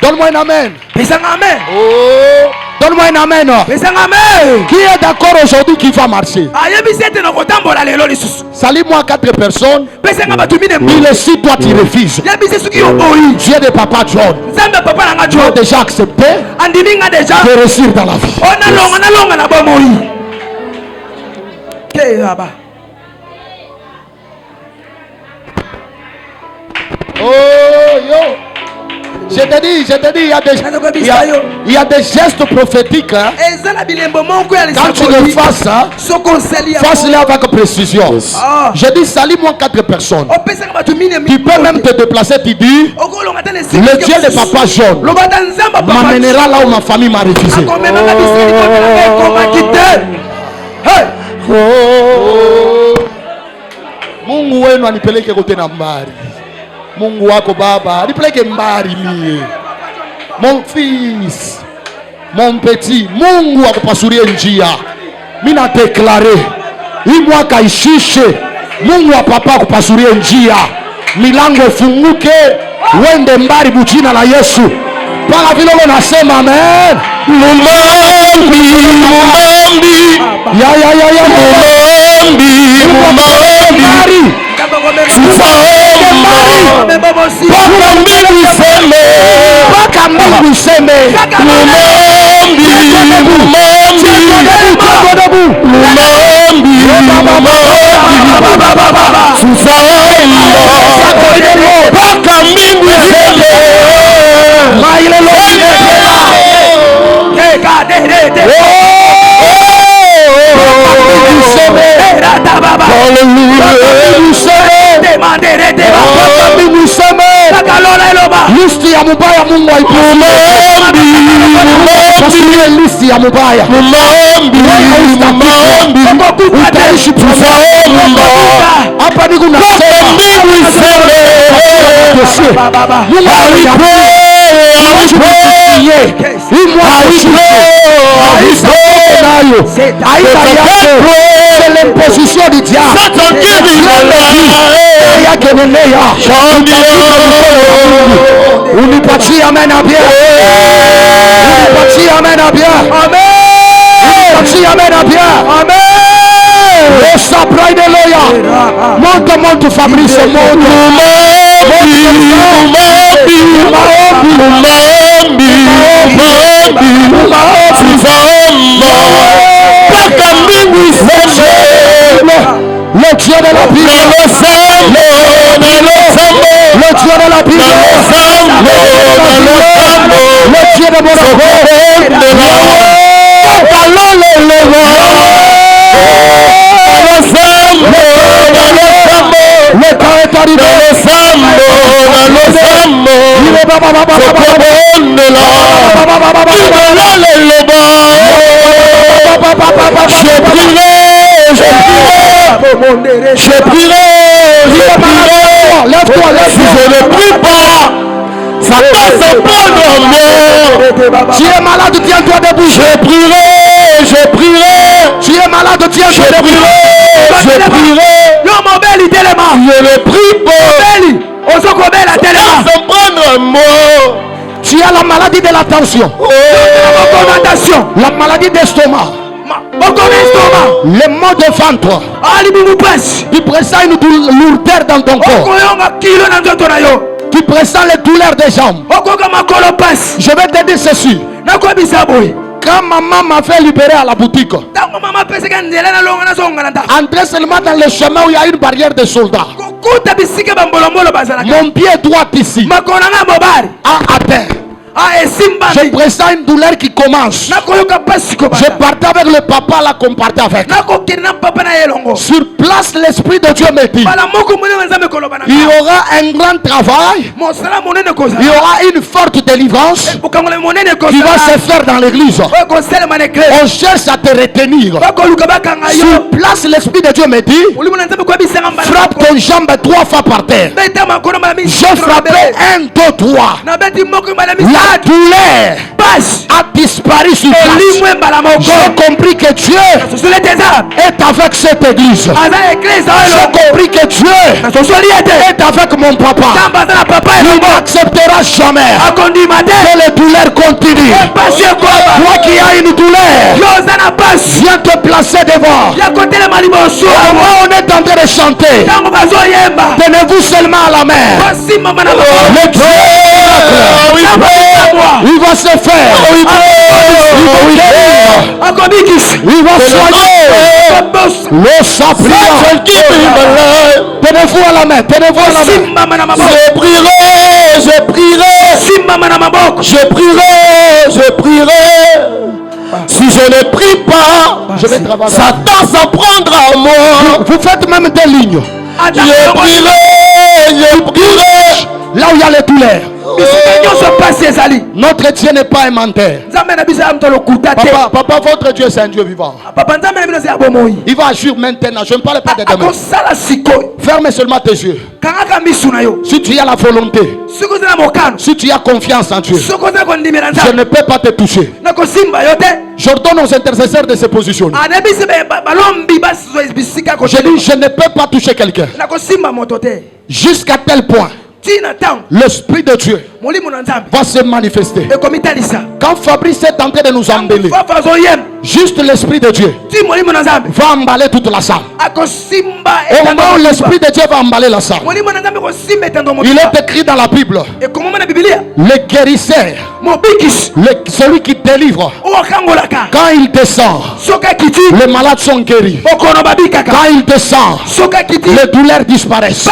Donne-moi un amen. Oh. Donne-moi un amen. Qui est d'accord aujourd'hui qui va marcher? Salis-moi 4 personnes. Il est si toi tu refuses. Dieu de papa John tu as déjà accepté de réussir dans la vie. Oh yo. Je te dis, il y a des gestes prophétiques. Hein? Quand tu le fasses, hein, fasse-le avec précision. Je dis, salis-moi 4 personnes. Tu peux même te déplacer, tu dis, le Dieu de papa jaune m'amènera là où ma famille m'a refusé. Mungu wenu anipeleke kote na mbari. Mungu wako baba anipeleke mbari mie. Mon fils, mon petit, Mungu akupasurie njia. Mina deklare hii mwaka ishishe, Mungu wa papa akupasurie njia, milango ifunguke, wende mbari bujina la Yesu. Paka vile nasema amen. Mumambi, mumambi, ya mumambi, mumambi, paka Mungu iseme mumambi, mumambi, listi ya mubaya Mungu aipusie listi ya mubaya. Utaishi tufaomba. Hapa niko nasema Mungu c'est l'imposition du diable. Unipatie amen à bien. Unipatie amen à bien. Unipatie amen à bien. Le saprai de l'oya. Monte Fabrice, monte. Le Dieu de la Bible, le Dieu de la Bible, le Dieu de mon le temps est arrivé. Je prierai. Lève-toi. Si je ne prie pas, ça va se prendre en moi. Tu es malade, tiens-toi debout. Je prierai. Tu es malade, tiens-toi debout. Je prierai. Je ne prie pas. Ça va se prendre en moi. Tu as la maladie de la tension. La maladie d'estomac. Le mot devant toi. Tu pressens une lourdeur dans ton corps. Tu pressens les douleurs des jambes. Je vais te dire ceci. Quand maman m'a fait libérer à la boutique, entrer seulement dans le chemin où il y a une barrière de soldats. Mon pied droit ici à terre. Je pressens une douleur qui commence. Je partais avec le papa, là qu'on partait avec. Sur place, l'Esprit de Dieu me dit, il y aura un grand travail. Il y aura une forte délivrance qui va se faire dans l'église. On cherche à te retenir. Sur place, l'Esprit de Dieu me dit, frappe ton jambe 3 fois par terre. Je frappais 1, 2, 3. La douleur a disparu sur place. J'ai compris que Dieu est avec cette église. J'ai compris que Dieu est avec mon papa. Il n'acceptera jamais que les douleurs continuent. Toi qui as une douleur, viens te placer devant. On est en train de chanter. Tenez-vous seulement à la main. Le Dieu, il va se faire. Il va soigner. Le sapriant. Tenez-vous à la main. Tenez-vous à la main. Je prierai. Si je ne prie pas, Satan s'en prendra à moi. Vous faites même des lignes. Je prierai. là où il y a les douleurs. Notre Dieu n'est pas un menteur. Papa, votre Dieu c'est un Dieu vivant. Il va agir maintenant. Je ne parle pas de demain. Ferme seulement tes yeux. Si tu as la volonté, si tu as confiance en Dieu, je ne peux pas te toucher. J'ordonne aux intercesseurs de se positionner. Je dis, je ne peux pas toucher quelqu'un. Jusqu'à tel point, l'Esprit de Dieu va se manifester. Quand Fabrice est en train de nous emballer, juste l'Esprit de Dieu va emballer toute la salle. Au moment où l'Esprit de Dieu va emballer la salle, il est écrit dans la Bible, le guérisseur, celui qui délivre, quand il descend, les malades sont guéris. Quand il descend, les douleurs disparaissent.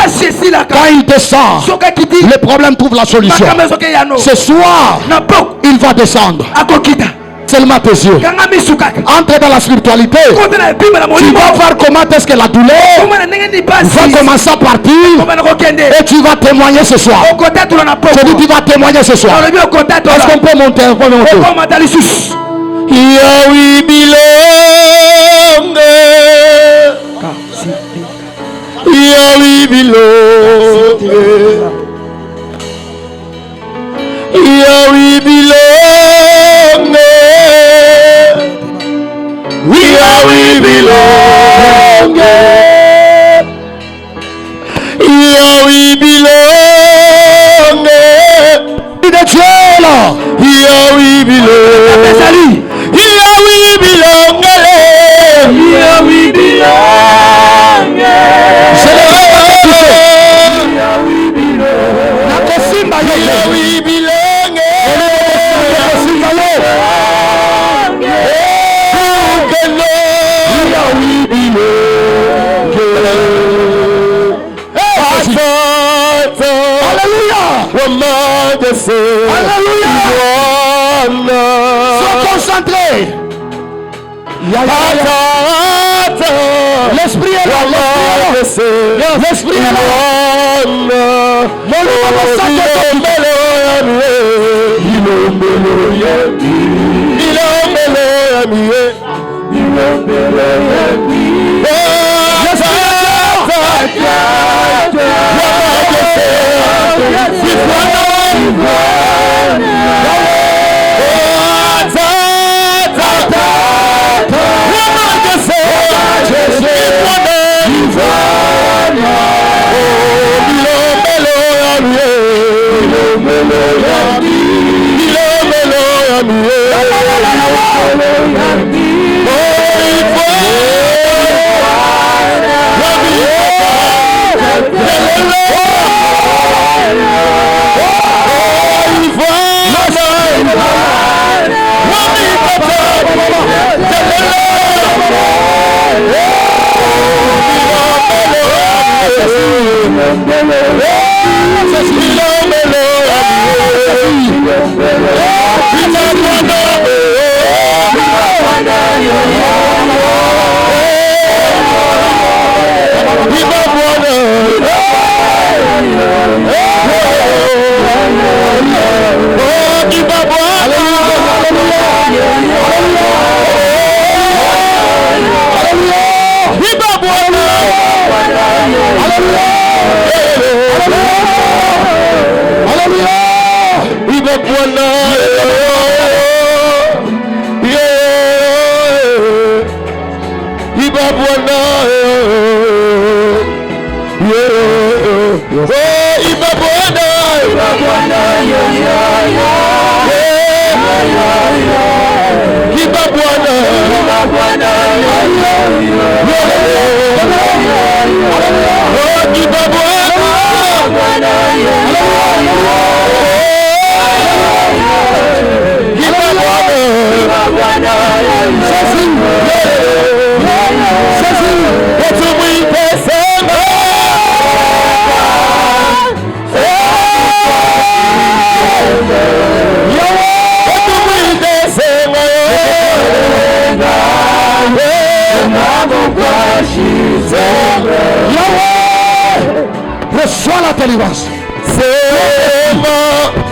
Quand il descend, les problèmes trouvent la solution. Ce soir, il va descendre. Seulement tes yeux. Entre dans la spiritualité. Tu vas voir comment est-ce que la douleur va commencer à partir. Et tu vas témoigner ce soir. Je dis tu vas témoigner ce soir. Est-ce qu'on peut monter un peu? Here we belong. Here we belong. Here we belong. Here we belong. Here we belong. Here we belong. Here we belong. Here we belong. C'est le rêve de Dieu. Here we belong. Sois concentré. L'esprit est là. L'esprit est là.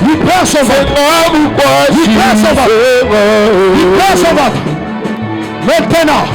Libère son ventre. Libère son ventre. Libère son ventre. Maintenant.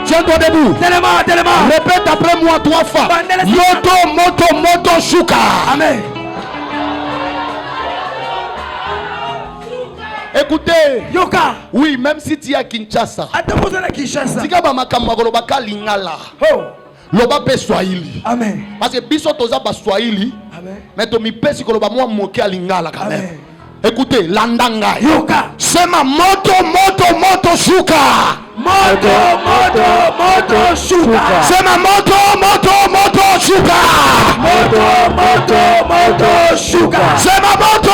Tiens-toi debout. Répète après moi 3 fois. Moto, moto, moto, shuka. Amen. Écoutez, Yoka. Oui, même si tu es à Kinshasa, Kinshasa. Oh. Loba pe Swahili. Amen. Parce que biso toza ba Swahili. Amen. Mais to mi pesi ko loba moi moke alingala quand même. Écoutez, landanga. Yoka. Ce Sema moto shuka. Moto shuka. Sema moto shuka. Moto shuka. Sema moto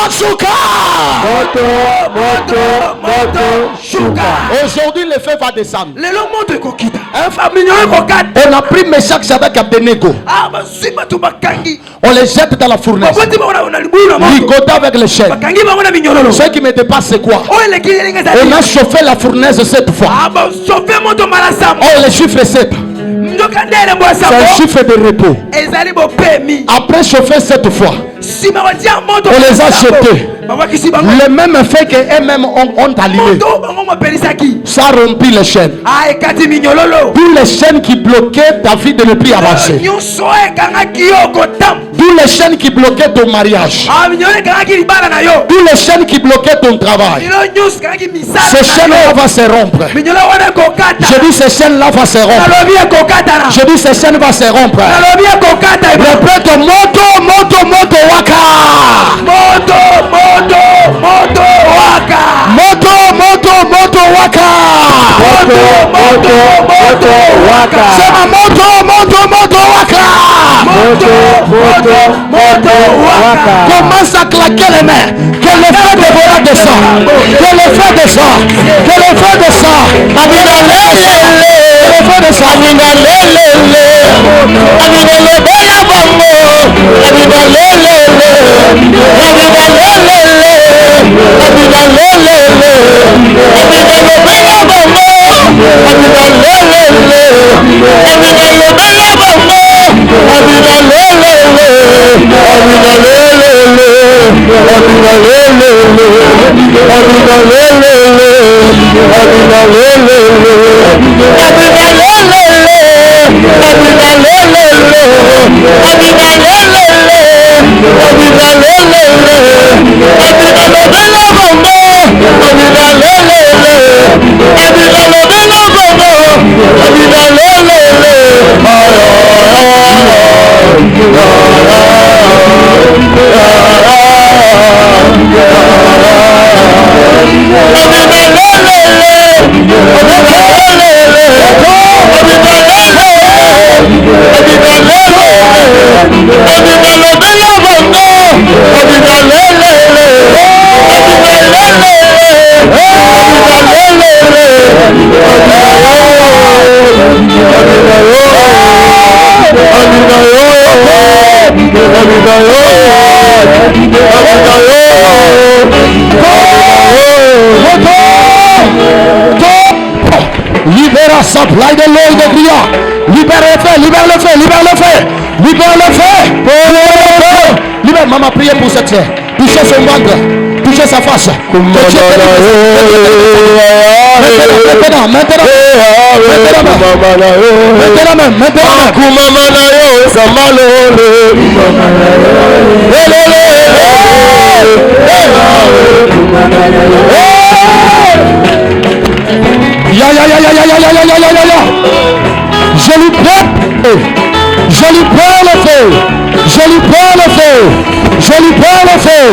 shuka. Moto shuka. Aujourd'hui le feu va descendre. On a pris Meshach, Shadrach et Abednego. On les jette dans la fournaise. Ligoté avec les chaînes. Ce qui me dépasse c'est quoi? On a chauffé la fournaise 7 fois. Oh, le chiffre 7. C'est un chiffre de repos. Après chauffer 7 fois, on les a jetés. Le même effet qu'eux-mêmes ont allumé. Ça rompit les chaînes. Tous les chaînes qui bloquaient ta vie de ne plus avancer. Tous les chaînes qui bloquaient ton mariage. Tous les chaînes qui bloquaient ton travail. Ces chaînes-là vont se rompre. Je dis ces chaînes-là vont se rompre. Je dis ces chaînes vont se rompre. Répète moto waka. Moto waka. Moto waka. C'est ma moto waka. Moto waka. Commence à claquer les mains. Que le feu de Bora descend. Que le feu descend. Que le feu descend. Que le feu descend. Libère supply de l'eau de Dieu. Libère le feu. Libère, maman, priez pour cette sœur. Touchez son ventre. Touchez sa face. Maintenant. Je lui prends le feu.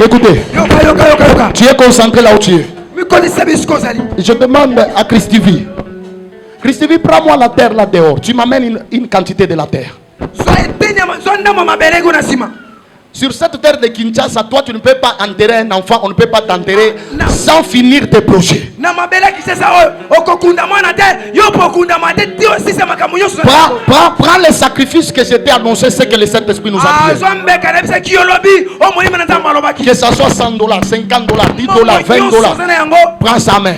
Écoutez. Tu es concentré là où tu es. Je demande à Christivi. Christivi, prends-moi la terre là dehors. Tu m'amènes une quantité de la terre. Sur cette terre de Kinshasa, toi tu ne peux pas enterrer un enfant, on ne peut pas t'enterrer sans finir tes projets. Prends les sacrifices que j'étais annoncé, c'est que le Saint-Esprit nous a dit. Que ça soit $100, $50, $10, $20, prends sa main.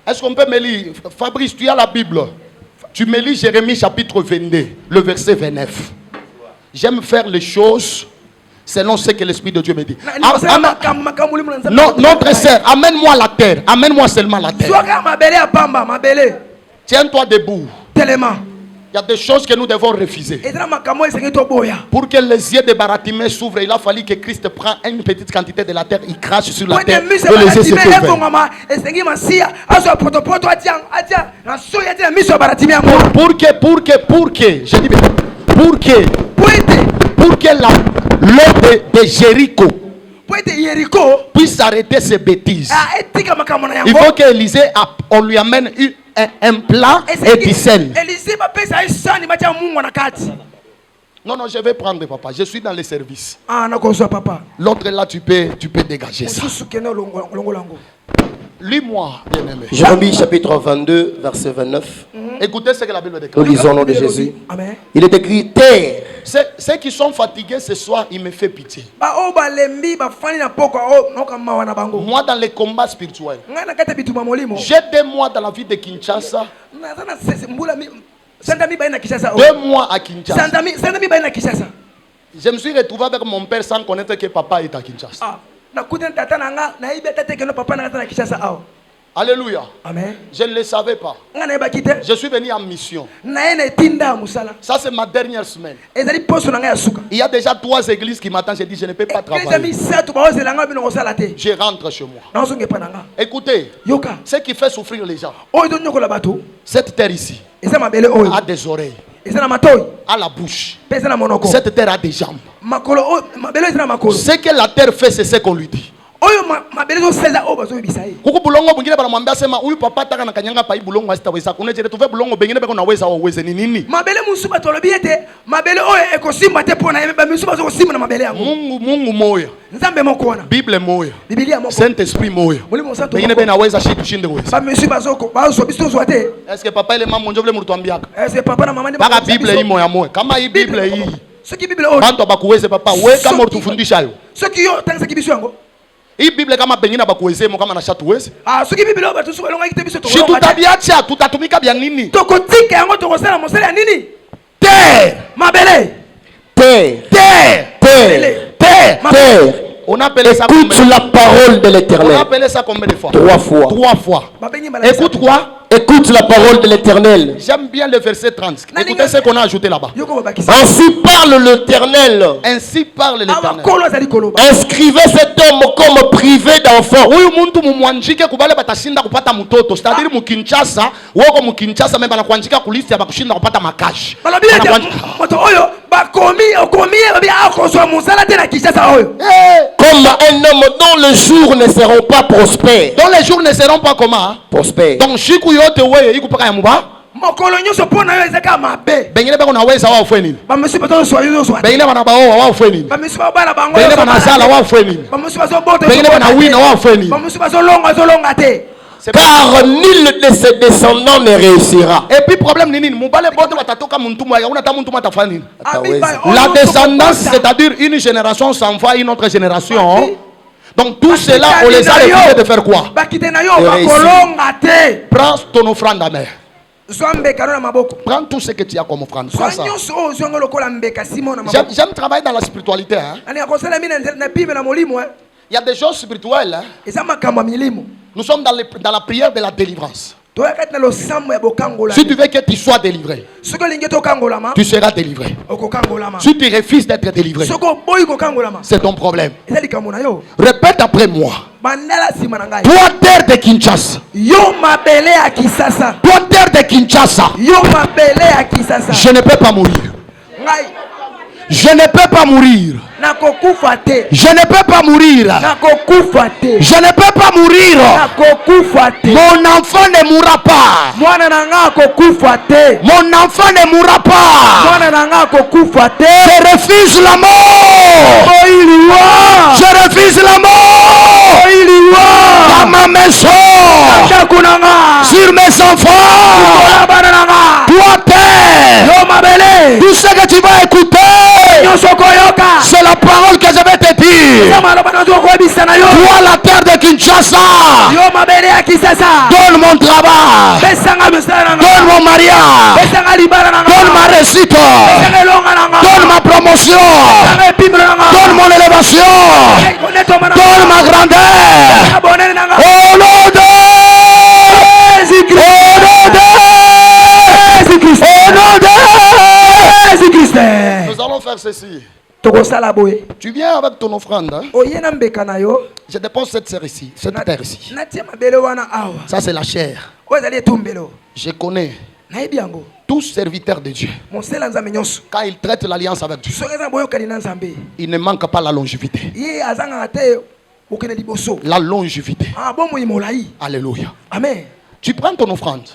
Est-ce qu'on peut me lire? Fabrice, tu as la Bible. Tu me lis Jérémie chapitre 22, le verset 29. J'aime faire les choses selon ce que l'Esprit de Dieu me dit. Non, notre sœur, amène-moi la terre. Amène-moi seulement la terre. Tiens-toi debout. Il y a des choses que nous devons refuser. Pour que les yeux de Baratimée s'ouvrent, il a fallu que Christ prenne une petite quantité de la terre, il crache sur la terre. Et les yeux se pour que l'eau de Jéricho puisse arrêter ses bêtises, il faut qu'Élisée, on lui amène un plat et du sel. Non, je vais prendre, papa. Je suis dans le service. L'autre là, tu peux dégager ça. Lis-moi, bien-aimé. Jérémie chapitre 22, verset 29. Écoutez ce que la Bible déclare. Nous lisons au nom de Jésus. Amen. Il est écrit terre. Ceux qui sont fatigués ce soir, il me fait pitié. Moi, dans les combats spirituels, j'ai 2 mois dans la vie de Kinshasa. 2 mois à Kinshasa. Je me suis retrouvé avec mon père sans connaître que papa est à Kinshasa. Alléluia. Amen. Je ne le savais pas. Je suis venu en mission. Ça, c'est ma dernière semaine. Il y a déjà 3 églises qui m'attendent. J'ai dit, je ne peux pas travailler. Je rentre chez moi. Écoutez, ce qui fait souffrir les gens, cette terre ici a des oreilles, a la bouche. Cette terre a des jambes. Ce que la terre fait, c'est ce qu'on lui dit. Kuku bulongo bungine banamwambia sema huyu papa taka na kanyanga pa bulongo asitaweza kunejere tuve bulongo bengine beko naweza waweze ni nini mabele musuba tolobiete mabele oyo ekosimba te pona yeba musuba zo kosimba na mabele yango Mungu moyo nzambe mokona Bible moyo Biblia moko Saint Esprit moyo bengine bena naweza shitu shinde weza ba musuba zoko bazo bisto zoate est-ce que papa ile mama njo vile mlituambiaka est-ce que papa na mama ndiba baka Bible hii moya moya kama hii Bible hii soki Bible oyo bantu bakuweze papa weka mo tufundisha yo soki yo tangisa kibiso yango hii Biblia kama pengine bakuwezemo kama na shatuweze. Soki Biblia batusuka longa kitebiso to. Si tutabiacha tutatumika bya nini? Tokotika yango tokosala mosala ya nini? Terre, mabele. Terre. On appelle ça écoute la parole de l'Éternel. On appelle ça combien de fois? 3 fois. 3 fois. Écoute quoi? Écoute la parole de l'Éternel. J'aime bien le verset 30. Écoutez ce qu'on a ajouté là-bas. Ainsi parle l'Éternel. Ainsi parle l'Éternel. Inscrivez cet homme comme privé d'enfant. C'est-à-dire Mukinshasa, woko Mukinshasa même bana kuandika kulisi abakushinda kupata makashi. Comme un homme dont les jours ne seront pas prospères. Dont les jours ne seront pas comment? Prospères. Donc shiku yote wewe ikupaka ya muba. Mokolo nyuso pona yo ezaka mabe. Bengine bako na weza wa fweni. Ba musiba to so yo so. Bengine bana ba wa fweni. Ba musiba bala bango. Bengine bana sala wa fweni. Ba musiba so bote. Bengine bana wina wa fweni. Ba musiba so longa te. Car nul de ses descendants ne réussira. Et puis problème nini mubale bote watatoka muntu ya una ta muntu matafani. La descendance, c'est-à-dire une génération s'envoie une autre génération. Donc tout cela on les a refusé de faire quoi? Prends ton offrande à mère. Prends tout ce que tu as comme offrande. J'aime travailler dans la spiritualité. Hein? Il y a des choses spirituelles. Hein? Nous sommes dans la prière de la délivrance. Si tu veux que tu sois délivré, tu seras délivré. Si tu refuses d'être délivré, c'est ton problème. Répète après moi. Toi terre de Kinshasa, toi terre de Kinshasa, je ne peux pas mourir. Je ne peux pas mourir. Je ne peux pas mourir. Je ne peux pas mourir. Mon enfant ne mourra pas. Mon enfant ne mourra pas. Je refuse la mort. Je refuse la mort. Dans ma maison, sur mes enfants. Toi terre, tout ce que tu vas écouter, c'est la parole que je vais te dire. Toi la terre de Kinshasa, donne mon travail, donne mon mariage, donne ma réussite, donne ma promotion, donne mon élévation, donne ma grandeur. Au nom de Jésus-Christ. Nous allons faire ceci. Tu viens avec ton offrande. Hein? Je dépose cette terre ici. Cette terre ici. Ça c'est la chair. Je connais tous serviteurs de Dieu. Quand ils traitent l'alliance avec Dieu, il ne manque pas la longévité. La longévité. Alléluia. Amen. Tu prends ton offrande.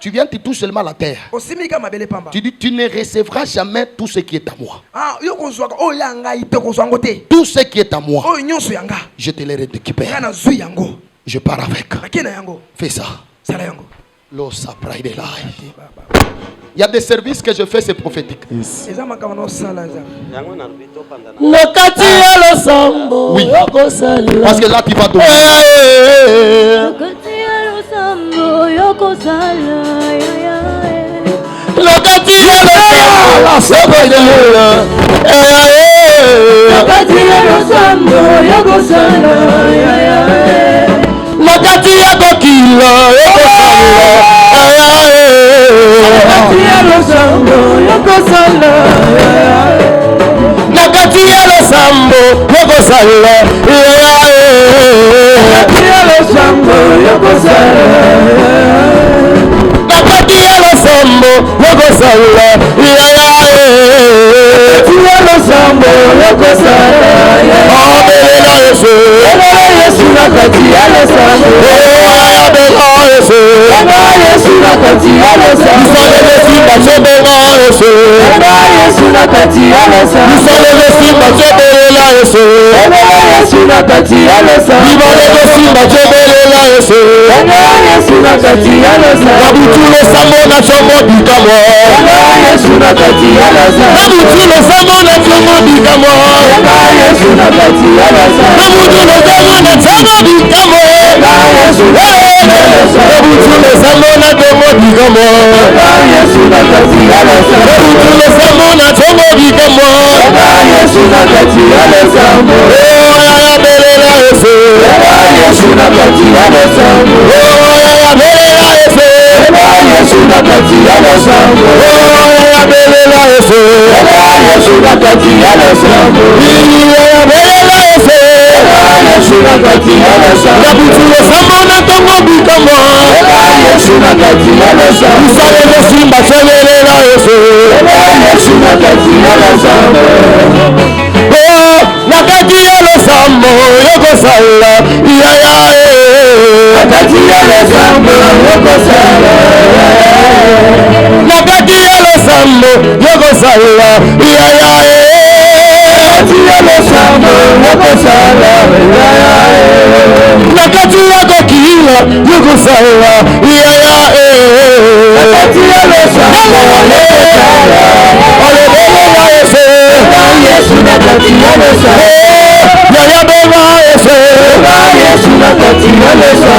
Tu viens, tu touches seulement la terre. Tu dis, tu ne recevras jamais tout ce qui est à moi. Tout ce qui est à moi, je te le récupère. Je pars avec. Fais ça. Il y a des services que je fais, c'est prophétique. Oui. Parce que là, tu vas donner.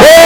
Yes,